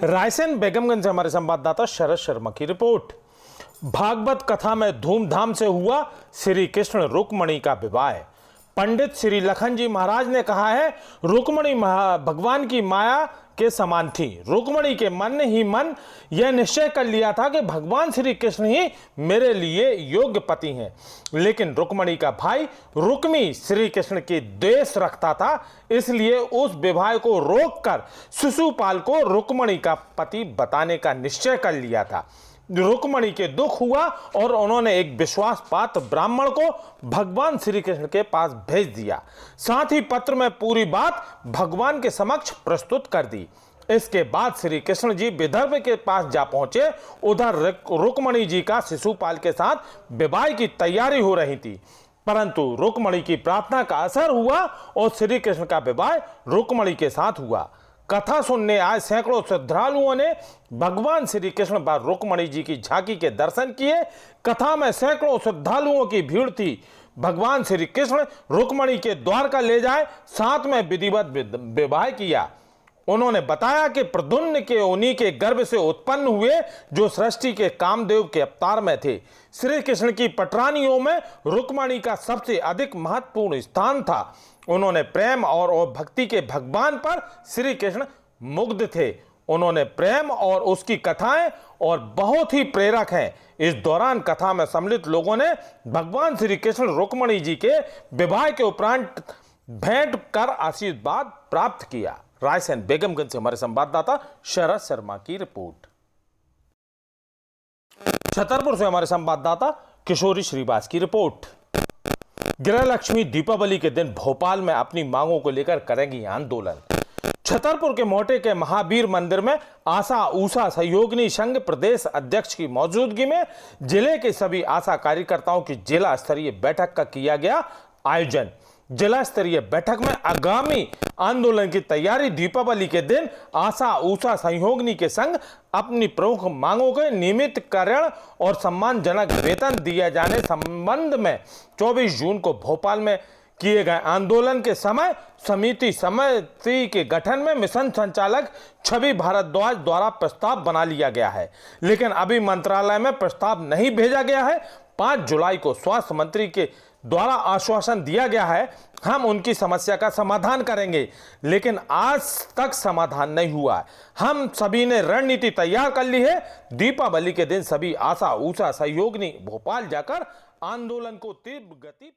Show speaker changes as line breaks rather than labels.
रायसेन बेगमगंज से हमारे संवाददाता शरद शर्मा की रिपोर्ट। भागवत कथा में धूमधाम से हुआ श्री कृष्ण रुक्मणी का विवाह। पंडित श्री लखन जी महाराज ने कहा है, रुक्मणी भगवान की माया के समान थी। रुक्मणी के मन ने ही मन यह निश्चय कर लिया था कि भगवान श्री कृष्ण ही मेरे लिए योग्य पति हैं। लेकिन रुक्मणी का भाई रुक्मी श्री कृष्ण के द्वेष रखता था, इसलिए उस विवाह को रोककर शिशुपाल को रुक्मणी का पति बताने का निश्चय कर लिया था। रुक्मणी के दुख हुआ और उन्होंने एक विश्वास पात्र ब्राह्मण को भगवान श्री कृष्ण के पास भेज दिया। साथ ही पत्र में पूरी बात भगवान के समक्ष प्रस्तुत कर दी। इसके बाद श्री कृष्ण जी विदर्भ के पास जा पहुंचे। उधर रुक्मणी जी का शिशुपाल के साथ विवाह की तैयारी हो रही थी, परंतु रुक्मणी की प्रार्थना का असर हुआ और श्री कृष्ण का विवाह रुक्मणी के साथ हुआ। कथा सुनने आए सैकड़ों श्रद्धालुओं ने भगवान श्री कृष्ण व रुक्मणी जी की झांकी के दर्शन किए। कथा में सैकड़ों श्रद्धालुओं की भीड़ थी। भगवान श्री कृष्ण रुक्मणी के द्वारका ले जाए, साथ में विधिवत विवाह किया। उन्होंने बताया कि प्रद्युम्न के उन्हीं के गर्भ से उत्पन्न हुए जो सृष्टि के कामदेव के अवतार में थे। श्री कृष्ण की पटरानियों में रुक्मणी का सबसे अधिक महत्वपूर्ण स्थान था। उन्होंने प्रेम और भक्ति के भगवान पर श्री कृष्ण मुग्ध थे। उन्होंने प्रेम और उसकी कथाएं और बहुत ही प्रेरक हैं। इस दौरान कथा में सम्मिलित लोगों ने भगवान श्री कृष्ण रुक्मणी जी के विवाह के उपरांत भेंट कर आशीर्वाद प्राप्त किया। रायसेन बेगमगंज से हमारे संवाददाता शरद शर्मा की रिपोर्ट। छतरपुर से हमारे संवाददाता किशोरी श्रीवास की रिपोर्ट। गृह लक्ष्मी दीपावली के दिन भोपाल में अपनी मांगों को लेकर करेंगी आंदोलन। छतरपुर के मोटे के महावीर मंदिर में आशा ऊषा सहयोगिनी संघ प्रदेश अध्यक्ष की मौजूदगी में जिले के सभी आशा कार्यकर्ताओं की जिला स्तरीय बैठक का किया गया आयोजन। जिला स्तरीय बैठक में आगामी आंदोलन की तैयारी, दीपावली के दिन आशा ऊषा सहयोगिनी के संग अपनी प्रमुख मांगों के नियमितकरण और सम्मानजनक वेतन दिए जाने संबंध में 24 जून को भोपाल में किए गए आंदोलन के समय समिति के गठन में मिशन संचालक छवि भारद्वाज द्वारा प्रस्ताव बना लिया गया है, लेकिन अभी मंत्रालय में प्रस्ताव नहीं भेजा गया है। 5 जुलाई को स्वास्थ्य मंत्री के द्वारा आश्वासन दिया गया है, हम उनकी समस्या का समाधान करेंगे, लेकिन आज तक समाधान नहीं हुआ है। हम सभी ने रणनीति तैयार कर ली है। दीपावली के दिन सभी आशा ऊषा सहयोगिनी भोपाल जाकर आंदोलन को तीव्र गति